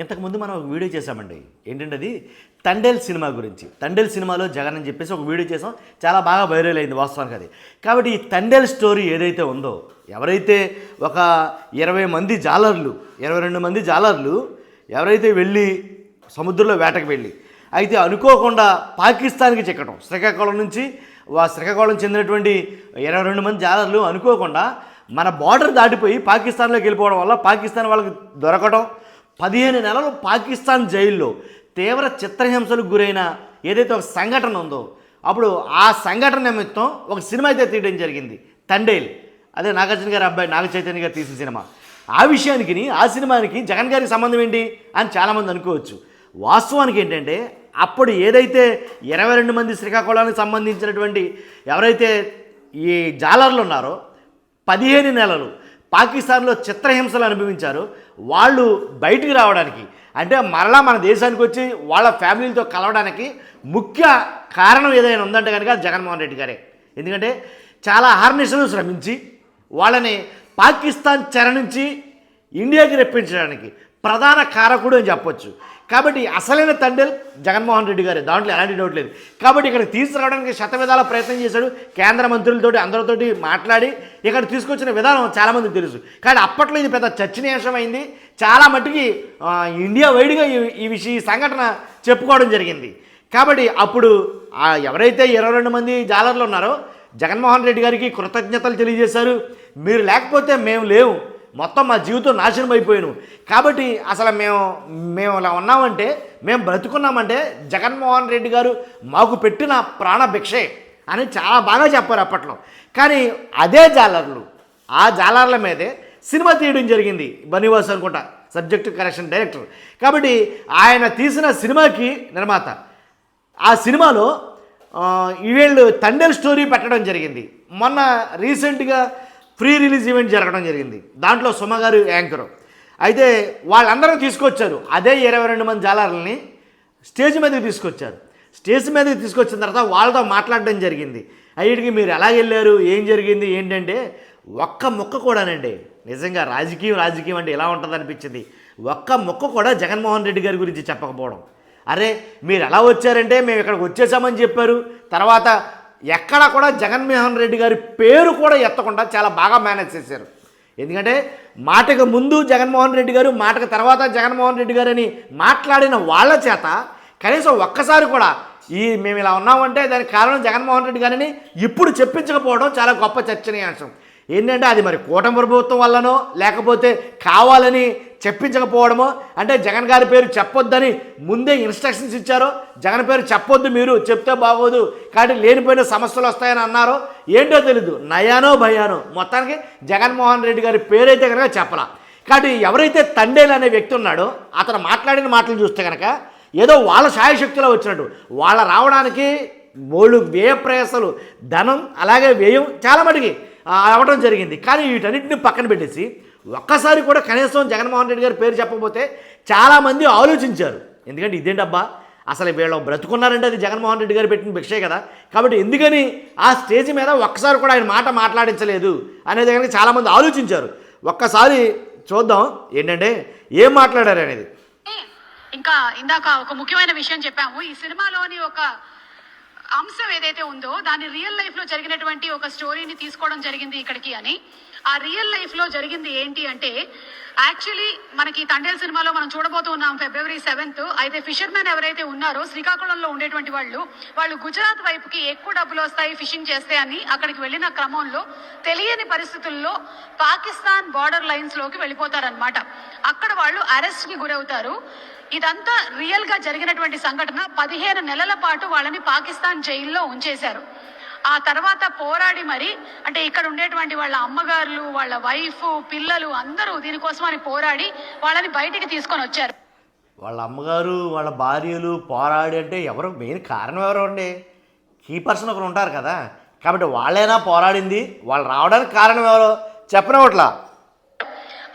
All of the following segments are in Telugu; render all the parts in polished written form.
ఇంతకుముందు మనం ఒక వీడియో చేసామండి. ఏంటంటే అది తండేల్ సినిమా గురించి. తండేల్ సినిమాలో జగన్ అని చెప్పేసి ఒక వీడియో చేసాం. చాలా బాగా వైరల్ అయింది వాస్తవానికి అది. కాబట్టి ఈ తండేల్ స్టోరీ ఏదైతే ఉందో, ఎవరైతే ఒక 20 మంది జాలర్లు 22 మంది జాలర్లు ఎవరైతే వెళ్ళి సముద్రంలో వేటకు వెళ్ళి అయితే అనుకోకుండా పాకిస్తాన్కి చిక్కడం, శ్రీకాకుళం నుంచి శ్రీకాకుళం చెందినటువంటి 22 మంది జాలర్లు అనుకోకుండా మన బార్డర్ దాటిపోయి పాకిస్తాన్లోకి వెళ్ళిపోవడం వల్ల పాకిస్తాన్ వాళ్ళకి దొరకడం, 15 నెలలు పాకిస్తాన్ జైల్లో తీవ్ర చిత్రహింసలకు గురైన ఏదైతే ఒక సంఘటన ఉందో, అప్పుడు ఆ సంఘటన నిమిత్తం ఒక సినిమా అయితే తీయడం జరిగింది, తండేల్. అదే నాగార్జున గారి అబ్బాయి నాగ చైతన్య గారు తీసిన సినిమా. ఆ విషయానికి ఆ సినిమానికి జగన్ గారికి సంబంధం ఏంటి అని చాలామంది అనుకోవచ్చు. వాస్తవానికి ఏంటంటే అప్పుడు ఏదైతే 22 మంది శ్రీకాకుళానికి సంబంధించినటువంటి ఎవరైతే ఈ జాలర్లు ఉన్నారో 15 నెలలు పాకిస్తాన్లో చిత్రహింసలు అనుభవించారు. వాళ్ళు బయటికి రావడానికి, అంటే మరలా మన దేశానికి వచ్చి వాళ్ళ ఫ్యామిలీలతో కలవడానికి ముఖ్య కారణం ఏదైనా ఉందంటే కనుక జగన్మోహన్ రెడ్డి గారే. ఎందుకంటే చాలా అహర్నిశలు శ్రమించి వాళ్ళని పాకిస్తాన్ చెర నుంచి ఇండియాకి రప్పించడానికి ప్రధాన కారకుడు అని చెప్పొచ్చు. కాబట్టి అసలైన తండేల్ జగన్మోహన్ రెడ్డి గారే, దాంట్లో ఎలాంటి డౌట్ లేదు. కాబట్టి ఇక్కడ తీసుకురావడానికి శతవిధాల ప్రయత్నం చేశాడు. కేంద్ర మంత్రులతోటి అందరితోటి మాట్లాడి ఇక్కడ తీసుకొచ్చిన విధానం చాలామందికి తెలుసు. కానీ అప్పట్లో ఇది పెద్ద చర్చనీయాంశమైంది. చాలా మట్టుకి ఇండియా వైడ్గా ఈ సంఘటన చెప్పుకోవడం జరిగింది. కాబట్టి అప్పుడు ఎవరైతే 22 మంది జాలర్లు ఉన్నారో జగన్మోహన్ రెడ్డి గారికి కృతజ్ఞతలు తెలియజేశారు. మీరు లేకపోతే మేము లేవు, మొత్తం మా జీవితం నాశనం అయిపోయాను. కాబట్టి అసలు మేము ఇలా ఉన్నామంటే, మేము బ్రతుకున్నామంటే జగన్మోహన్ రెడ్డి గారు మాకు పెట్టిన ప్రాణభిక్షే అని చాలా బాగా చెప్పారు అప్పట్లో. కానీ అదే జాలర్లు, ఆ జాలర్ల మీదే సినిమా తీయడం జరిగింది. బనీవాస్ అనుకుంటా సబ్జెక్ట్ కరెక్షన్ డైరెక్టర్. కాబట్టి ఆయన తీసిన సినిమాకి నిర్మాత. ఆ సినిమాలో వీళ్ళు తండేల్ స్టోరీ పెట్టడం జరిగింది. మొన్న రీసెంట్గా ఫ్రీ రిలీజ్ ఈవెంట్ జరగడం జరిగింది. దాంట్లో సుమ గారు యాంకరు. అయితే వాళ్ళందరూ తీసుకొచ్చారు, అదే 22 మంది జాలర్లని స్టేజ్ మీదకి తీసుకొచ్చారు. స్టేజ్ మీదకి తీసుకొచ్చిన తర్వాత వాళ్ళతో మాట్లాడడం జరిగింది. అయ్యిటికి మీరు ఎలా వెళ్ళారు, ఏం జరిగింది ఏంటంటే ఒక్క ముక్క కూడానండి, నిజంగా రాజకీయం అంటే ఎలా ఉంటుంది అనిపించింది. ఒక్క ముక్క కూడా జగన్మోహన్ రెడ్డి గారి గురించి చెప్పకపోవడం. అరే మీరు ఎలా వచ్చారంటే మేము ఇక్కడికి వచ్చేసామని చెప్పారు. తర్వాత ఎక్కడ కూడా జగన్మోహన్ రెడ్డి గారి పేరు కూడా ఎత్తకుండా చాలా బాగా మేనేజ్ చేశారు. ఎందుకంటే మాటకు ముందు జగన్మోహన్ రెడ్డి గారు, మాటకు తర్వాత జగన్మోహన్ రెడ్డి గారు అని మాట్లాడిన వాళ్ళ చేత కనీసం ఒక్కసారి కూడా మేము ఇలా ఉన్నామంటే దానికి కారణం జగన్మోహన్ రెడ్డి గారిని ఇప్పుడు చెప్పించకపోవడం చాలా గొప్ప చర్చనీయాంశం. ఏంటంటే అది మరి కూటమి ప్రభుత్వం వల్లనో లేకపోతే కావాలని చెప్పించకపోవడమో, అంటే జగన్ గారి పేరు చెప్పొద్దని ముందే ఇన్స్ట్రక్షన్స్ ఇచ్చారో, జగన్ పేరు చెప్పొద్దు, మీరు చెప్తే బాగోదు కాబట్టి లేనిపోయిన సమస్యలు వస్తాయని అన్నారో ఏంటో తెలీదు. నయానో భయానో మొత్తానికి జగన్మోహన్ రెడ్డి గారి పేరైతే కనుక చెప్పలా. కాబట్టి ఎవరైతే తండేల్ అనే వ్యక్తి ఉన్నాడో అతను మాట్లాడిన మాటలు చూస్తే కనుక ఏదో వాళ్ళ శాయశక్తిలో వచ్చినట్టు, వాళ్ళ రావడానికి బోళ్ళు వ్యయ ప్రయాసాలు, ధనం అలాగే వ్యయం చాలా మటుకి అవ్వడం జరిగింది. కానీ వీటన్నిటిని పక్కన పెట్టేసి ఒక్కసారి కూడా కనీసం జగన్మోహన్ రెడ్డి గారి పేరు చెప్పకపోతే చాలామంది ఆలోచించారు. ఎందుకంటే ఇదేంటబ్బా, అసలు వీళ్ళు బ్రతుకున్నారంటే అది జగన్మోహన్ రెడ్డి గారు పెట్టిన భిక్షే కదా. కాబట్టి ఎందుకని ఆ స్టేజ్ మీద ఒక్కసారి కూడా ఆయన మాట మాట్లాడించలేదు అనేది కనుక చాలామంది ఆలోచించారు. ఒక్కసారి చూద్దాం ఏంటంటే ఏం మాట్లాడారు అనేది. ఇంకా ఇందాక ఒక ముఖ్యమైన విషయం చెప్పాము. ఈ సినిమాలోని ఒక అంశం ఏదైతే ఉందో దాన్ని రియల్ లైఫ్ లో జరిగినటువంటి ఒక స్టోరీని తీసుకోవడం జరిగింది ఇక్కడికి అని. ఆ రియల్ లైఫ్ లో జరిగింది ఏంటి అంటే, యాక్చువల్లీ మనకి తండేల్ సినిమాలో మనం చూడబోతున్నాం February 7th. అయితే ఫిషర్మెన్ ఎవరైతే ఉన్నారో శ్రీకాకుళంలో ఉండేటువంటి వాళ్ళు గుజరాత్ వైపుకి ఎక్కువ డబ్బులు వస్తాయి ఫిషింగ్ చేస్తే అని అక్కడికి వెళ్ళిన క్రమంలో తెలియని పరిస్థితుల్లో పాకిస్తాన్ బార్డర్ లైన్స్ లోకి వెళ్ళిపోతారనమాట. అక్కడ వాళ్ళు అరెస్ట్ కి గురవుతారు. ఇదంతా రియల్ గా జరిగినటువంటి సంఘటన. 15 నెలల పాటు వాళ్ళని పాకిస్తాన్ జైల్లో ఉంచేశారు. ఆ తర్వాత పోరాడి మరి, అంటే ఇక్కడ ఉండేటువంటి వాళ్ళ అమ్మగారులు, వాళ్ళ వైఫ్, పిల్లలు అందరూ దీనికోసమని పోరాడి వాళ్ళని బయటికి తీసుకొని వచ్చారు. వాళ్ళ అమ్మగారు వాళ్ళ భార్యలు పోరాడి అంటే ఎవరు మెయిన్ కారణం ఎవరు అండి? కీ పర్సన్ ఒకరు ఉంటారు కదా. కాబట్టి వాళ్ళైనా పోరాడింది, వాళ్ళు రావడానికి కారణం ఎవరో చెప్పనవట్లా.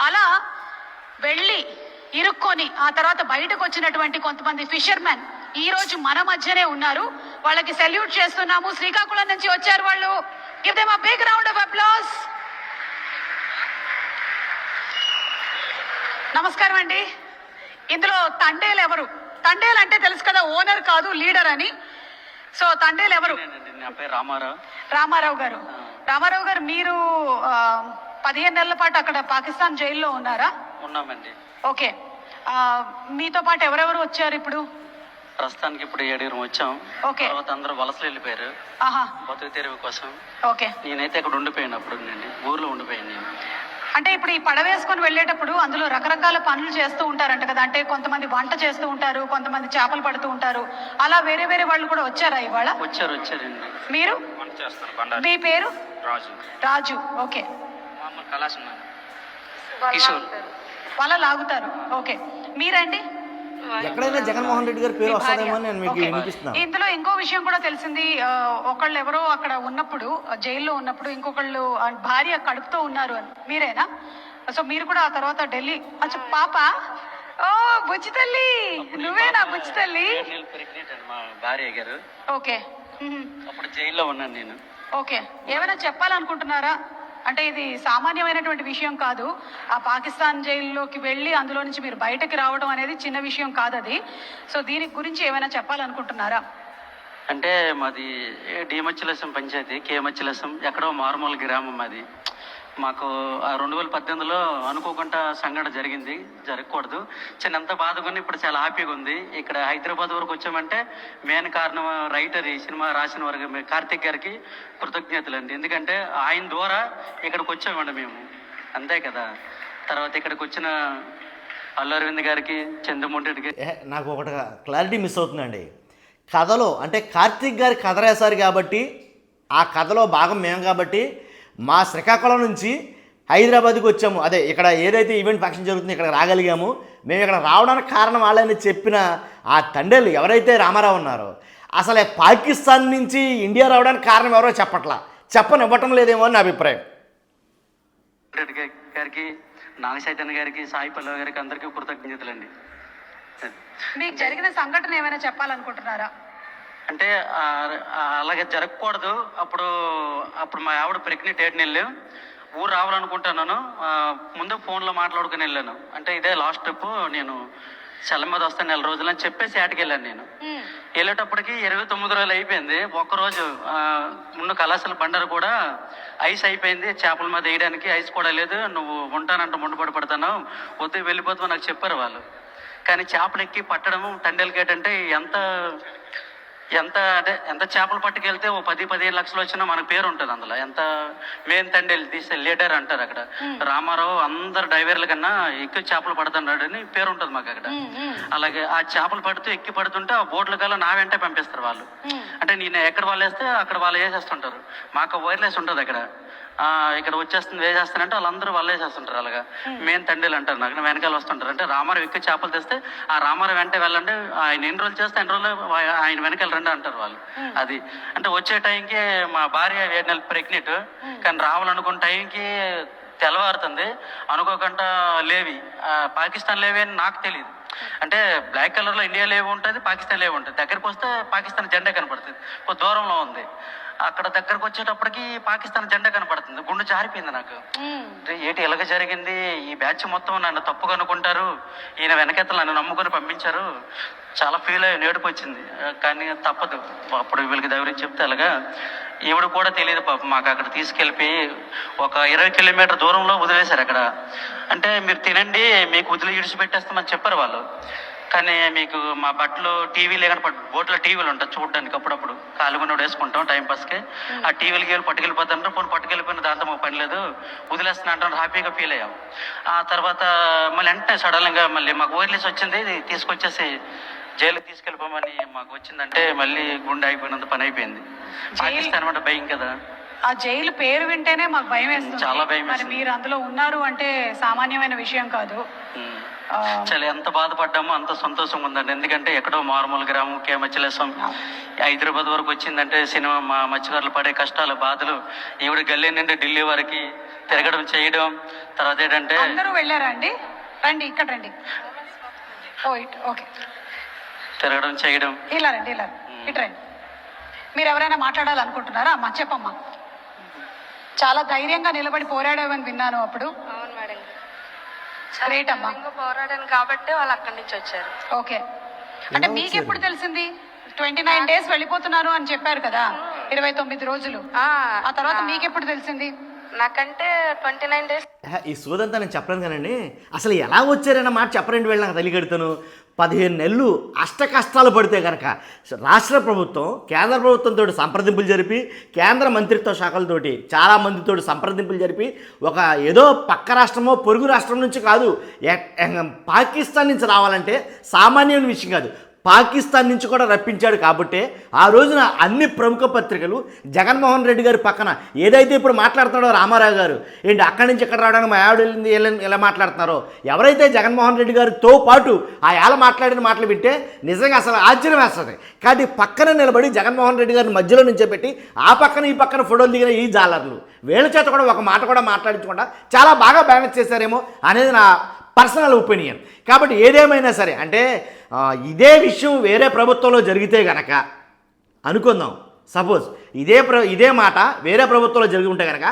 అలా వెళ్ళి ఇరుక్కొని ఆ తర్వాత బయటకు వచ్చినటువంటి కొంతమంది ఫిషర్మెన్ ఈ రోజు మన మధ్యనే ఉన్నారు. వాళ్ళకి సెల్యూట్ చేస్తున్నాము. శ్రీకాకుళం నుంచి వచ్చారు వాళ్ళు. Give them a big round of applause. నమస్కారం అండి. ఇందులో తండేలు ఎవరు? తండేలు అంటే తెలుసు కదా, ఓనర్ కాదు లీడర్ అని. సో తండేలు ఎవరు? నా పేరు రామారావు. రామారావు గారు. రామారావు గారు, మీరు 15 నెలల పాటు అక్కడ పాకిస్తాన్ జైల్లో ఉన్నారా? ఉన్నామండి. ఓకే. మీతో పాటు ఎవరెవరు వచ్చారు ఇప్పుడు? ప్రస్తుతానికి ఇప్పుడు 7 వచ్చాం. ఓకే. తర్వాత అందరూ వలసలు వెళ్ళిపోయారు బతుకు తెరువు కోసం. ఓకే. నేనైతే అక్కడ ఉండిపోయాను. అప్పుడు నేను ఊర్లో ఉండిపోయాను నేను. అంటే ఇప్పుడు ఈ పడవేసుకొని వెళ్ళేటప్పుడు అందులో రకరకాల పనులు చేస్తూ ఉంటారంట కదా, అంటే కొంతమంది వంట చేస్తూ ఉంటారు, కొంతమంది చేపలు పడుతూ ఉంటారు, అలా వేరే వేరే వాళ్ళు కూడా వచ్చారా ఇవాళ? వచ్చారండి. మీరు? మీ పేరు? రాజు. రాజు. ఓకే. కిషోర్. వాళ్ళ లాగుతారు. ఓకే. మీరండి? ఎక్కడైనా జగన్మోహన్ రెడ్డి గారి పేరు వస్తుందేమో అని నేను మీకు వినిపిస్తున్నాను. ఇందులో ఇంకో విషయం కూడా తెలిసింది. ఒకళ్ళు ఎవరో అక్కడ ఉన్నప్పుడు, జైల్లో ఉన్నప్పుడు, ఇంకొకళ్ళు భార్య కడుపుతో ఉన్నారు అని. మీరేనా? సో మీరు కూడా ఆ తర్వాత ఢిల్లీ పాప? ఓ బుజ్జి తల్లి, నువ్వేనా బుజ్జి తల్లి? మా భార్య గారు. ఓకే. అప్పుడు జైల్లో ఉన్నాను నేను. ఓకే. ఏమైనా చెప్పాలనుకుంటున్నారా? అంటే ఇది సామాన్యమైనటువంటి విషయం కాదు. ఆ పాకిస్తాన్ జైల్లోకి వెళ్ళి అందులో నుంచి మీరు బయటకి రావడం అనేది చిన్న విషయం కాదు అది. సో దీని గురించి ఏమైనా చెప్పాలనుకుంటున్నారా? అంటే మాది డిమచ్చలసం పంచాయతీ, కేమచ్చలసం, ఎక్కడో మారుమూల గ్రామం మాది. మాకు 2018లో అనుకోకుండా సంఘటన జరిగింది. జరగకూడదు. చిన్నంత బాధగా ఉంది. ఇప్పుడు చాలా హ్యాపీగా ఉంది. ఇక్కడ హైదరాబాద్ వరకు వచ్చామంటే మెయిన్ కారణం రైటర్, ఈ సినిమా రాసిన వారికి కార్తిక్ గారికి కృతజ్ఞతలు అండి. ఎందుకంటే ఆయన ద్వారా ఇక్కడికి వచ్చామండి మేము, అంతే కదా. తర్వాత ఇక్కడికి వచ్చిన అల్లు అరవింద్ గారికి, చంద్రమోహన్ రెడ్డికి. నాకు ఒకటి క్లారిటీ మిస్ అవుతుందండి. కథలో అంటే కార్తిక్ గారి కథ రాశారు కాబట్టి, ఆ కథలో భాగం మేము కాబట్టి మా శ్రీకాకుళం నుంచి హైదరాబాద్కి వచ్చాము. అదే ఇక్కడ ఏదైతే ఈవెంట్ ఫంక్షన్ జరుగుతుందో ఇక్కడ రాగలిగాము. మేము ఇక్కడ రావడానికి కారణం వాళ్ళని చెప్పిన ఆ తండ్రులు ఎవరైతే రామారావు ఉన్నారో, అసలే పాకిస్తాన్ నుంచి ఇండియా రావడానికి కారణం ఎవరో చెప్పనివ్వటం లేదేమో అని నా అభిప్రాయం. రెడ్డి గారికి, నాగ చైతన్య గారికి, సాయి పల్లవి గారికి అందరికీ కృతజ్ఞతలండి. మీకు జరిగిన సంఘటన ఏమైనా చెప్పాలనుకుంటున్నారా? అంటే అలాగే జరగకూడదు. అప్పుడు మా ఆవిడ ప్రెగ్నెంట్ 7 నెలలు. ఊరు రావాలనుకుంటున్నాను. ముందు ఫోన్లో మాట్లాడుకుని వెళ్ళాను. అంటే ఇదే లాస్ట్ ట్రిప్, నేను సెల మీద వస్తాను 4 రోజులు అని చెప్పేసి ఏటకి వెళ్ళాను. నేను వెళ్ళేటప్పటికి 29 రోజులు అయిపోయింది. ఒక్కరోజు ముందు కళాశాల బండరు కూడా ఐస్ అయిపోయింది. చేపల మీద వేయడానికి ఐస్ కూడా లేదు. నువ్వు ఉంటానంటే ముందుపడి పడతాను, వద్దు వెళ్ళిపోతావు నాకు చెప్పారు వాళ్ళు. కానీ చేపలు ఎక్కి పట్టడము తండేల్ గేట్ అంటే ఎంత చేపలు పట్టుకెళ్తే ఓ 10-15 లక్షలు వచ్చినా మన పేరు ఉంటుంది అందులో. ఎంత మెయిన్ తండేలు తీసే లీడర్ అంటారు అక్కడ. రామారావు అందరు డ్రైవర్ల కన్నా ఎక్కువ చేపలు పడుతున్నాడు అని పేరు ఉంటుంది మాకు అక్కడ. అలాగే ఆ చేపలు పడుతూ ఎక్కి పడుతుంటే ఆ బోట్ల కల్లా నా వెంటే పంపిస్తారు వాళ్ళు. అంటే నేను ఎక్కడ వాళ్ళు వేస్తే అక్కడ వాళ్ళు వేసేస్తుంటారు. మాకు వైర్లెస్ ఉంటుంది అక్కడ. ఇక్కడ వచ్చేస్తుంది వేసేస్తానంటే వాళ్ళందరూ వాళ్ళు వేసేస్తుంటారు. అలాగా మెయిన్ తండ్రిలు అంటారు. నాకు వెనకాల వస్తుంటారు. అంటే రామారావు ఎక్కువ చేపలు తెస్తే ఆ రామారావు వెంట వెళ్ళండి, ఆయన ఎన్ని రోజులు చేస్తే 2 రోజులు ఆయన వెనకాల రండి అంటారు వాళ్ళు. అది అంటే వచ్చే టైంకి మా భార్య 7 నెలలు ప్రెగ్నెంట్. కానీ రావాలనుకున్న టైంకి తెల్లవారుతుంది. అనుకోకుండా లేవి, పాకిస్తాన్ లేవి అని నాకు తెలియదు. అంటే బ్లాక్ కలర్లో ఇండియా లేవి ఉంటుంది, పాకిస్తాన్ లేవి ఉంటుంది. దగ్గరికి వస్తే పాకిస్తాన్ జెండా కనపడుతుంది. కొంత దూరంలో ఉంది. అక్కడ దగ్గరకు వచ్చేటప్పటికి పాకిస్తాన్ జెండా కనపడుతుంది. గుండె జారిపోయింది నాకు. ఏంటి ఇలాగ జరిగింది? ఈ బ్యాచ్ మొత్తం నన్ను తప్పుగా అనుకుంటారు, ఈయన వెనకెత్తలు నన్ను నమ్ముకొని పంపించారు. చాలా ఫీల్ అయ్యి నేడుపు వచ్చింది. కానీ తప్పదు. అప్పుడు వీళ్ళకి దగ్గర చెప్తే అలాగా ఈవిడ కూడా తెలియదు పాపం. మాకు అక్కడ తీసుకెళ్ళిపోయి ఒక 20 కిలోమీటర్ దూరంలో వదిలేశారు అక్కడ. అంటే మీరు తినండి, మీకు వదిలి ఇడిచిపెట్టేస్తామని చెప్పారు వాళ్ళు. కానీ మీకు మా బట్టలు టీవీలు ఏమైనా బోట్లో టీవీలు ఉంటాయి చూడడానికి. అప్పుడప్పుడు కాలుగున్న వేసుకుంటాం టైంపాస్కి. ఆ టీవీలకి వెళ్ళి పట్టుకెళ్ళిపోతాంటారు. పోనీ పట్టుకెళ్ళిపోయిన దాంతో మాకు పని లేదు, వదిలేస్తున్నా అంటారు. హ్యాపీగా ఫీల్ అయ్యాం. ఆ తర్వాత మళ్ళీ వెంటనే సడన్గా మళ్ళీ మాకు వైర్లెస్ వచ్చింది. తీసుకొచ్చేసి జైలుకి తీసుకెళ్ళిపోమని మాకు వచ్చిందంటే మళ్ళీ గుండె అయిపోయినంత పని అయిపోయింది. పాకిస్తాన్ అంటే భయం కదా. ఆ జైలు పేరు వింటేనే మాకు భయం వేస్తుంది. చాలా భయం. మరి మీరు అందులో ఉన్నారు అంటే సామాన్యమైన విషయం కాదు. చాలా ఎంత బాధపడ్డామో అంత సంతోషంగా ఉందండి. ఎందుకంటే ఎక్కడో మారుమూల గ్రామం, కేమచ్చలేసం, హైదరాబాద్ వరకు వచ్చిందంటే సినిమా మా మత్స్యకారులు పడే కష్టాలు, బాధలు. ఈవిడ గల్లీ నుండి ఢిల్లీ వరకు తిరగడం చేయడం. తర్వాత ఏంటంటే అందరూ వెళ్ళారా అండి? రండి ఇక్కడ రండి. ఓకే. తిరగడం చేయడం. ఇలా రండి, ఇలా ఇటు రండి. మీరు ఎవరైనా మాట్లాడాలనుకుంటున్నారా? అమ్మా చెప్పమ్మా. చాలా ధైర్యంగా నిలబడి పోరాడావని విన్నాను అప్పుడు. అవును మేడం. గ్రేట్ అమ్మా. పోరాడాను కాబట్టి వాళ్ళు అక్కడి నుంచి వచ్చారు. ఓకే, అంటే మీకు ఎప్పుడు తెలిసింది 29 డేస్ వెళ్ళిపోతున్నారు అని చెప్పారు కదా, 29 రోజులు, ఆ తర్వాత మీకు ఎప్పుడు తెలిసింది? నాకంటే 29 డేస్. ఈ సోదంతా నేను చెప్పలేను కానండి, అసలు ఎలా వచ్చారన్న మాట చెప్పరండి వీళ్ళు. నాకు తెలియగడుతాను 15 నెలలు అష్ట కష్టాలు పడితే కనుక రాష్ట్ర ప్రభుత్వం కేంద్ర ప్రభుత్వంతో సంప్రదింపులు జరిపి కేంద్ర మంత్రిత్వ శాఖలతోటి చాలా మందితో సంప్రదింపులు జరిపి ఒక ఏదో పక్క రాష్ట్రమో పొరుగు రాష్ట్రం నుంచి కాదు, పాకిస్తాన్ నుంచి రావాలంటే సామాన్యమైన విషయం కాదు, పాకిస్తాన్ నుంచి కూడా రప్పించాడు. కాబట్టి ఆ రోజున అన్ని ప్రముఖ పత్రికలు జగన్మోహన్ రెడ్డి గారి పక్కన ఏదైతే ఇప్పుడు మాట్లాడుతున్నాడో రామారావు గారు, ఏంటి అక్కడి నుంచి ఇక్కడ రావడానికి మా ఆవిడ వెళ్ళింది ఎలా మాట్లాడుతున్నారో, ఎవరైతే జగన్మోహన్ రెడ్డి గారితో పాటు ఆ ఏళ్ళ మాట్లాడిన మాటలు వింటే నిజంగా అసలు ఆశ్చర్యం వేస్తుంది. కాబట్టి పక్కన నిలబడి జగన్మోహన్ రెడ్డి గారిని మధ్యలో నుంచోబెట్టి ఆ పక్కన ఈ పక్కన ఫోటోలు దిగిన ఈ జాలర్లు వీళ్ళ చేత కూడా ఒక మాట కూడా మాట్లాడించకుండా చాలా బాగా బ్యాలెన్స్ చేశారేమో అనేది నా పర్సనల్ ఒపీనియన్. కాబట్టి ఏదేమైనా సరే, అంటే ఇదే విషయం వేరే ప్రభుత్వంలో జరిగితే గనక అనుకుందాం, సపోజ్ ఇదే మాట వేరే ప్రభుత్వంలో జరిగి ఉంటే కనుక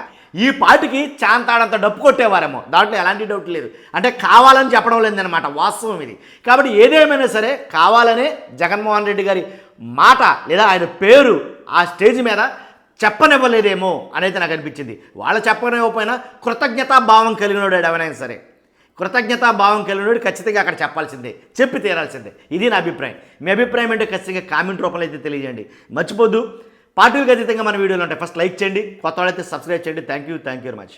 ఈ పాటికి చాంతాడంత డప్పు కొట్టేవారేమో, దాంట్లో ఎలాంటి డౌట్ లేదు. అంటే కావాలని చెప్పడం లేదన్నమాట, వాస్తవం ఇది. కాబట్టి ఏదేమైనా సరే కావాలనే జగన్మోహన్ రెడ్డి గారి మాట లేదా ఆయన పేరు ఆ స్టేజ్ మీద చెప్పనివ్వలేదేమో అనేది నాకు అనిపించింది. వాళ్ళు చెప్పనివ్వకపోయినా కృతజ్ఞతాభావం కలిగినోడు ఎవరైనా సరే, కృతజ్ఞతాభావం కలిగినోడు ఖచ్చితంగా అక్కడ చెప్పాల్సిందే, చెప్పి తీరాల్సిందే. ఇది నా అభిప్రాయం. మీ అభిప్రాయం అంటే ఖచ్చితంగా కామెంట్ రూపంలో అయితే తెలియజేయండి. మర్చిపోద్దు, పార్టీలకు అతీతంగా మన వీడియోలు ఉంటాయి. ఫస్ట్ లైక్ చేయండి, కొత్త వాళ్ళైతే సబ్స్క్రైబ్ చేయండి. Thank you very much.